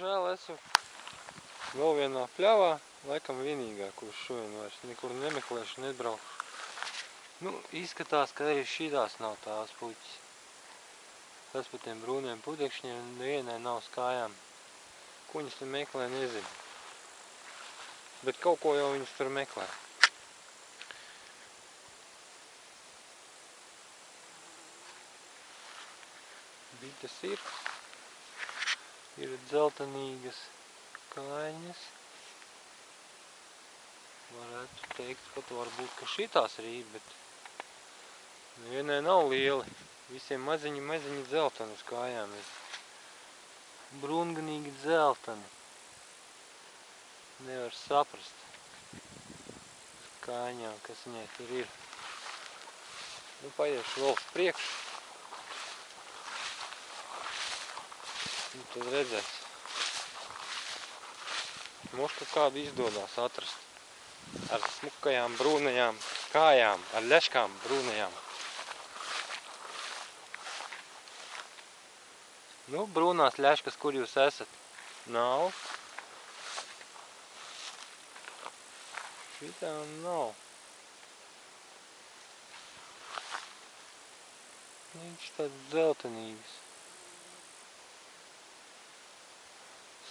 diemžēl esmu vēl vienā pļavā, laikam vienīgā, kurš šodien vairs nekur nemeklēšu, nebraukšu. Nu, izskatās, ka arī šitās nav tās puķis. Tas par tiem brūniem pudekšņiem nevienai nav uz kājām. Ko viņas tur meklē, nezinu. Bet kaut ko jau viņas tur meklē. Bites ir dzeltenīgas kājiņas. Varētu teikt, pat varbūt, ka šitās rīt, bet nevienai nav lieli. Visiem maziņi dzelteni uz kājām ir. Brūnganīgi dzelteni. Nevar saprast uz kājiņām, kas viņai tur ir. Nu, paiešu vēl uz priekšu. Nu, tad redzēs. Moška kādu izdodās atrast. Ar smukajām brūnajām kājām, ar ļeškām brūnajām. Nu, brūnās ļeškas, kur jūs esat? Nav. Šitā nav. Viņš tāds dzeltenīgs.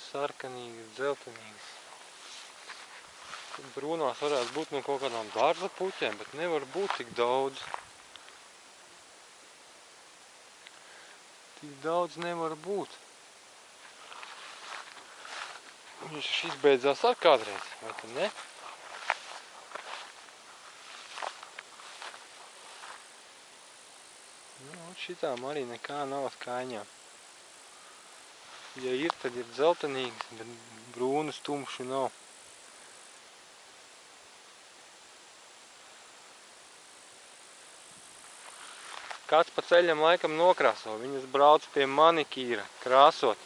Sarkanīgs, dzeltenīgs. Brūnās varētu būt no kaut kādām dārza puķēm, bet nevar būt tik daudz. Tik daudz nevar būt. Viņš izbeidzās ar kādreiz, vai tad ne? Nu, šitām arī nekā nav uz kājiņām. Ja ir, tad ir dzeltenīgas, bet brūnas tumšu nav. Kāds pa ceļam laikam nokrāso, viņas brauc pie manikīra, krāsot.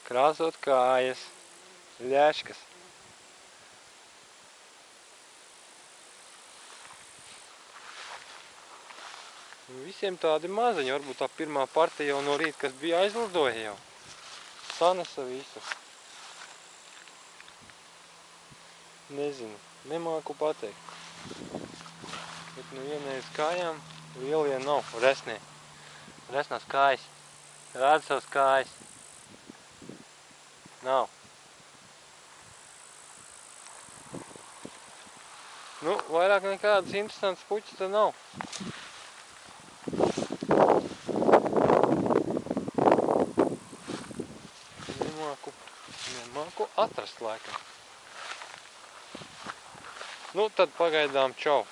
Krāsot kājas, ļeškas. Visiem tādi maziņi, varbūt tā pirmā partija jau no rīta, kas bija aizlidoja jau. Sanesa visu. Nezinu, nemāku pateikt. Bet nu vienai uz kājām lielie nav, resnie. Resnās kājas. Rāda savas kājas. Nav. Nu, vairāk nekādas interesantas puķis te nav. Nemāku atrast laikam. Nu, tad pagaidām čau.